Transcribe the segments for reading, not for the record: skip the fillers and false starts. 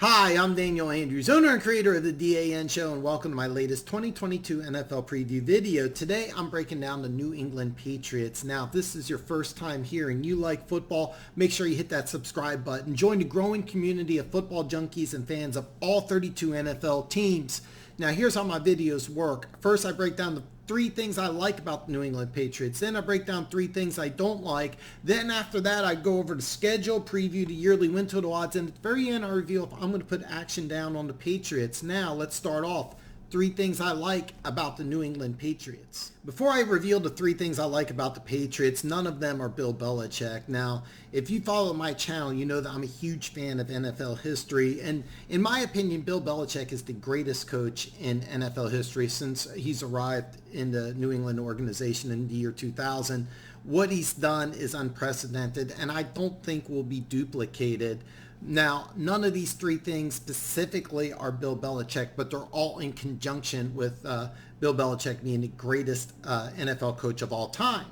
Hi, I'm Daniel Andrews, owner and creator of the DAN Show, and welcome to my latest 2022 NFL preview video. Today, I'm breaking down the New England Patriots. Now, if this is your first time here and you like football, make sure you hit that subscribe button. Join the growing community of football junkies and fans of all 32 NFL teams. Now, here's how my videos work. First, I break down the 3 things I like about the New England Patriots. Then I break down 3 things I don't like. Then after that, I go over the schedule, preview the yearly win total odds, and at the very end, I reveal if I'm going to put action down on the Patriots. Now, let's start off. 3 things I like about the New England Patriots. Before I reveal the 3 things I like about the Patriots, none of them are Bill Belichick. Now, if you follow my channel, you know that I'm a huge fan of NFL history. And in my opinion, Bill Belichick is the greatest coach in NFL history since he's arrived in the New England organization in the year 2000. What he's done is unprecedented, and I don't think will be duplicated. Now, none of these 3 things specifically are Bill Belichick, but they're all in conjunction with Bill Belichick being the greatest NFL coach of all time.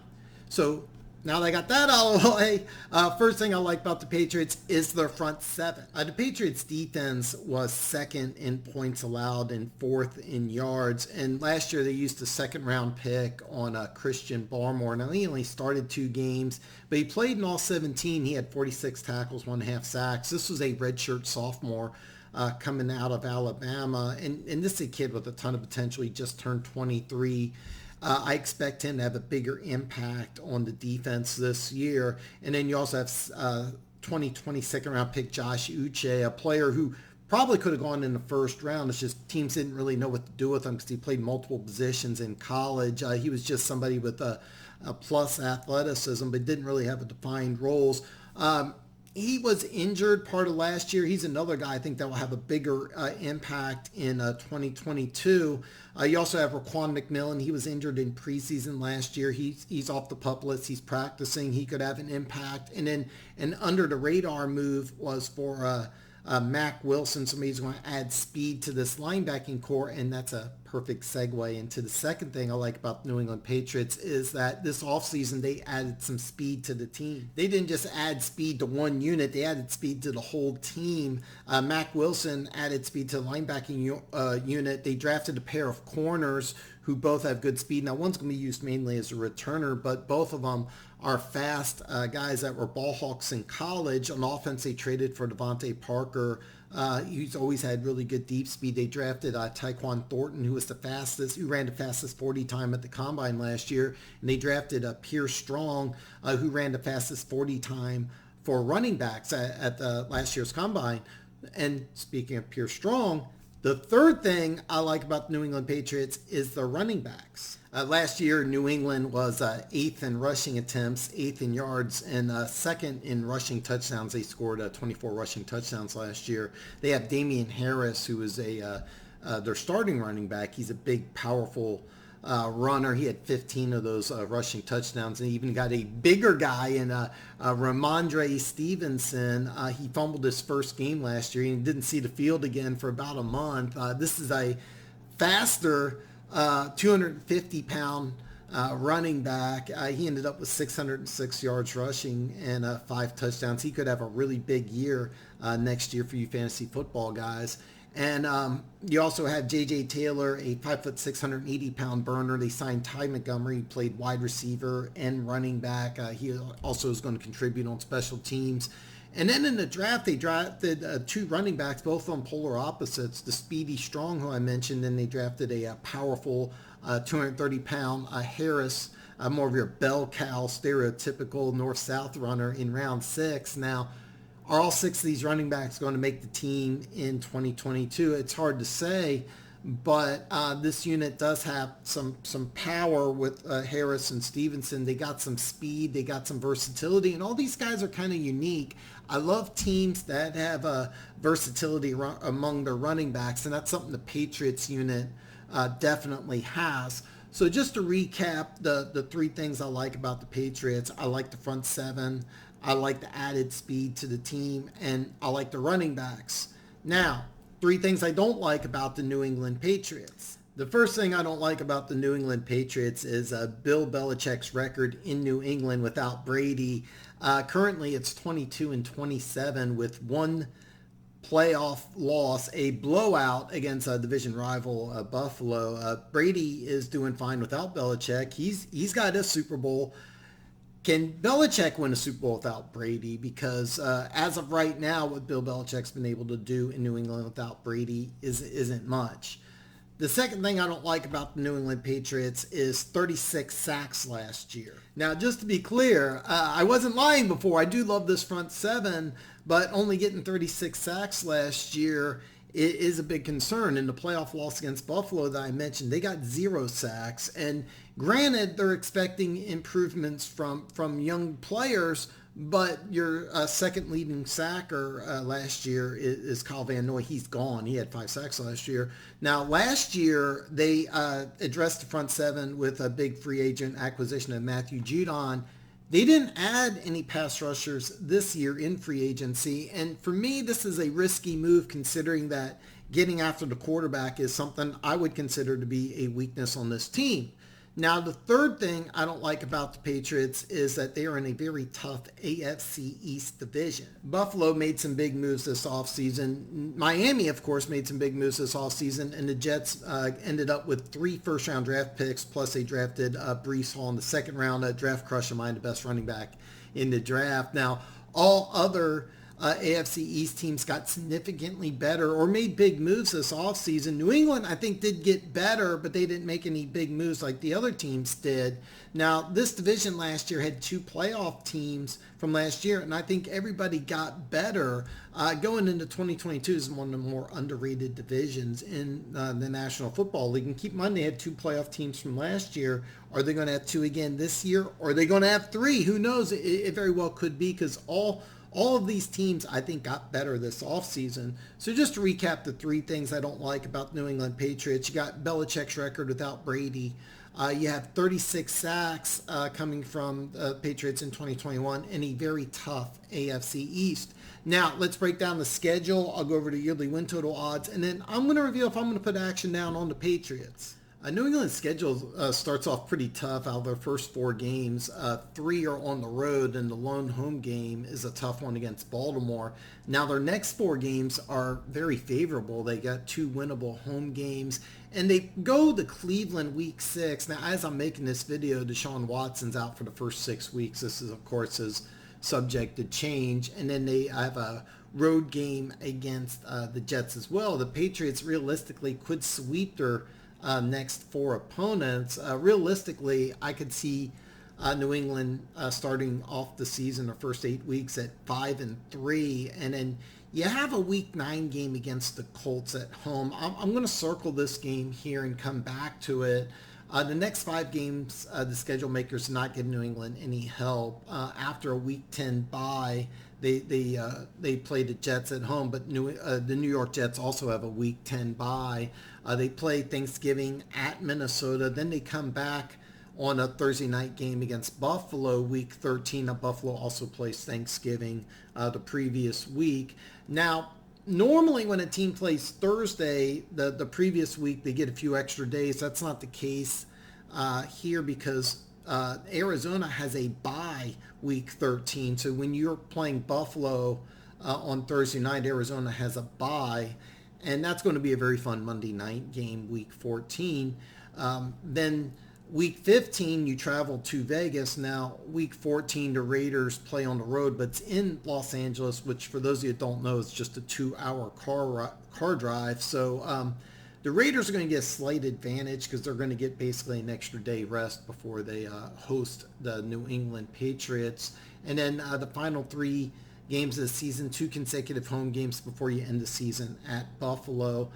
So now that I got that out of the way, first thing I like about the Patriots is their front 7. The Patriots defense was 2nd in points allowed and 4th in yards. And last year they used a 2nd round pick on Christian Barmore. Now he only started 2 games, but he played in all 17. He had 46 tackles, 1.5 sacks. This was a redshirt sophomore coming out of Alabama. And this is a kid with a ton of potential. He just turned 23. I expect him to have a bigger impact on the defense this year. And then you also have 2020 second round pick Josh Uche, a player who probably could have gone in the first round. It's just teams didn't really know what to do with him because he played multiple positions in college. He was just somebody with a plus athleticism, but didn't really have a defined roles. He was injured part of last year. He's another guy I think that will have a bigger impact in 2022. You also have Raquan McMillan. He was injured in preseason last year. He's off the PUP list. He's practicing. He could have an impact. And then an under the radar move was for Mac Wilson. Somebody's going to add speed to this linebacking core, and that's a perfect segue into the second thing I like about the New England Patriots is that this offseason they added some speed to the team. They didn't just add speed to one unit, they added speed to the whole team. Mac Wilson added speed to the linebacking unit. They drafted a pair of corners who both have good speed. Now one's going to be used mainly as a returner, but both of them are fast guys that were ball hawks in college. On offense, they traded for Devontae Parker. He's always had really good deep speed. They drafted Tyquan Thornton, who ran the fastest 40 time at the combine last year. And they drafted Pierce Strong, who ran the fastest 40 time for running backs at the last year's combine. And speaking of Pierce Strong, the third thing I like about the New England Patriots is the running backs. Last year, New England was 8th in rushing attempts, 8th in yards, and 2nd in rushing touchdowns. They scored 24 rushing touchdowns last year. They have Damian Harris, who is their starting running back. He's a big, powerful runner. He had 15 of those rushing touchdowns, and even got a bigger guy in Ramondre Stevenson. He fumbled his first game last year and didn't see the field again for about a month. This is a faster 250-pound running back. He ended up with 606 yards rushing and 5 touchdowns. He could have a really big year next year for you fantasy football guys. And you also have J.J. Taylor, a 5'6", 680-pound burner. They signed Ty Montgomery, who played wide receiver and running back. He also is going to contribute on special teams. And then in the draft, they drafted 2 running backs, both on polar opposites. The speedy Strong, who I mentioned, and they drafted a powerful 230-pound Harris, more of your bell cow, stereotypical north-south runner in round 6. Now, are all 6 of these running backs going to make the team in 2022? It's hard to say, but this unit does have some power with Harris and Stevenson. They got some speed, they got some versatility, and all these guys are kind of unique. I love teams that have versatility among their running backs, and that's something the Patriots unit definitely has. So just to recap the 3 things I like about the Patriots, I like the front 7, I like the added speed to the team, and I like the running backs. Now, 3 things I don't like about the New England Patriots. The first thing I don't like about the New England Patriots is Bill Belichick's record in New England without Brady. Currently, it's 22-27 with one playoff loss, a blowout against a division rival, Buffalo. Brady is doing fine without Belichick. He's got a Super Bowl. Can Belichick win a Super Bowl without Brady? Because as of right now, what Bill Belichick's been able to do in New England without Brady isn't much. The second thing I don't like about the New England Patriots is 36 sacks last year. Now, just to be clear, I wasn't lying before. I do love this front seven, but only getting 36 sacks last year is a big concern. In the playoff loss against Buffalo that I mentioned, they got 0 sacks. And granted, they're expecting improvements from young players, but your second leading sacker last year is Kyle Van Noy. He's gone. He had 5 sacks last year. Now, last year, they addressed the front seven with a big free agent acquisition of Matthew Judon. They didn't add any pass rushers this year in free agency. And for me, this is a risky move considering that getting after the quarterback is something I would consider to be a weakness on this team. Now, the third thing I don't like about the Patriots is that they are in a very tough AFC East division. Buffalo made some big moves this offseason. Miami, of course, made some big moves this offseason, and the Jets ended up with 3 first-round draft picks, plus they drafted Breece Hall in the second round, a draft crush of mine, the best running back in the draft. Now, all other AFC East teams got significantly better or made big moves this offseason. New England, I think, did get better, but they didn't make any big moves like the other teams did. Now, this division last year had 2 playoff teams from last year, and I think everybody got better. Going into 2022 is one of the more underrated divisions in the National Football League. And keep in mind, they had 2 playoff teams from last year. Are they going to have 2 again this year? Or are they going to have 3? Who knows? It very well could be, because all of these teams, I think, got better this offseason. So just to recap the 3 things I don't like about New England Patriots, you got Belichick's record without Brady. You have 36 sacks coming from the Patriots in 2021 and a very tough AFC East. Now, let's break down the schedule. I'll go over the yearly win total odds, and then I'm going to reveal if I'm going to put action down on the Patriots. New England's schedule starts off pretty tough. Out of their first 4 games, 3 are on the road, and the lone home game is a tough one against Baltimore. Now, their next 4 games are very favorable. They got 2 winnable home games, and they go to Cleveland week 6. Now, as I'm making this video, Deshaun Watson's out for the first 6 weeks. This is, of course, is subject to change. And then they have a road game against the Jets as well. The Patriots realistically could sweep their next 4 opponents. Realistically, I could see New England starting off the season, the first 8 weeks at 5-3, and then you have a week 9 game against the Colts at home. I'm going to circle this game here and come back to it. The next 5 games, the schedule makers not give New England any help. After a week 10 bye, they play the Jets at home, but the New York Jets also have a week 10 bye. They play Thanksgiving at Minnesota. Then they come back on a Thursday night game against Buffalo, week 13. Buffalo also plays Thanksgiving the previous week. Now, normally when a team plays Thursday, the previous week, they get a few extra days. That's not the case here because Arizona has a bye week 13. So when you're playing Buffalo on Thursday night, Arizona has a bye. And that's going to be a very fun Monday night game, week 14. Then week 15, you travel to Vegas. Now, week 14, the Raiders play on the road, but it's in Los Angeles, which for those of you that don't know, is just a 2-hour car drive. So the Raiders are going to get a slight advantage because they're going to get basically an extra day rest before they host the New England Patriots. And then the final 3 games of the season, 2 consecutive home games before you end the season at Buffalo.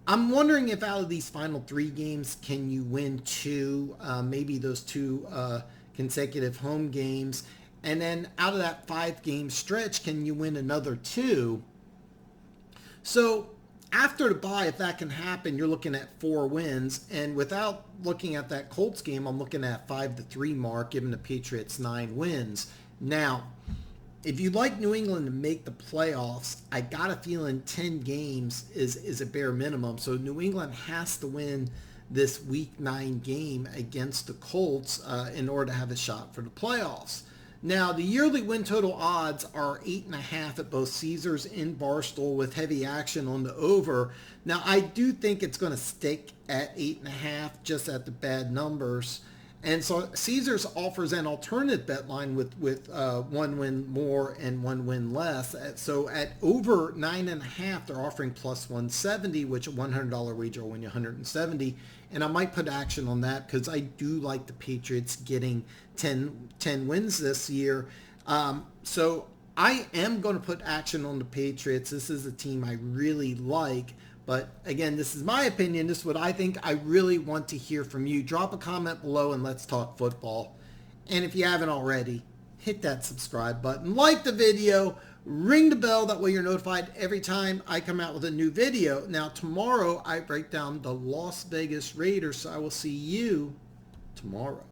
I'm wondering if out of these final 3 games, can you win 2, maybe those 2 consecutive home games, and then out of that 5-game stretch, can you win another 2? So after the bye, if that can happen, you're looking at 4 wins, and without looking at that Colts game, I'm looking at 5-3 mark, giving the Patriots 9 wins. Now, if you'd like New England to make the playoffs, I got a feeling 10 games is a bare minimum. So New England has to win this week 9 game against the Colts in order to have a shot for the playoffs. Now, the yearly win total odds are 8.5 at both Caesars and Barstool with heavy action on the over. Now, I do think it's going to stick at 8.5 just at the bad numbers. And so Caesars offers an alternative bet line with one win more and one win less. So at over 9.5, they're offering plus 170, which a $100 wager will win you 170. And I might put action on that because I do like the Patriots getting 10 wins this year. So I am going to put action on the Patriots. This is a team I really like. But again, this is my opinion. This is what I think. I really want to hear from you. Drop a comment below and let's talk football. And if you haven't already, hit that subscribe button. Like the video. Ring the bell. That way you're notified every time I come out with a new video. Now, tomorrow I break down the Las Vegas Raiders. So I will see you tomorrow.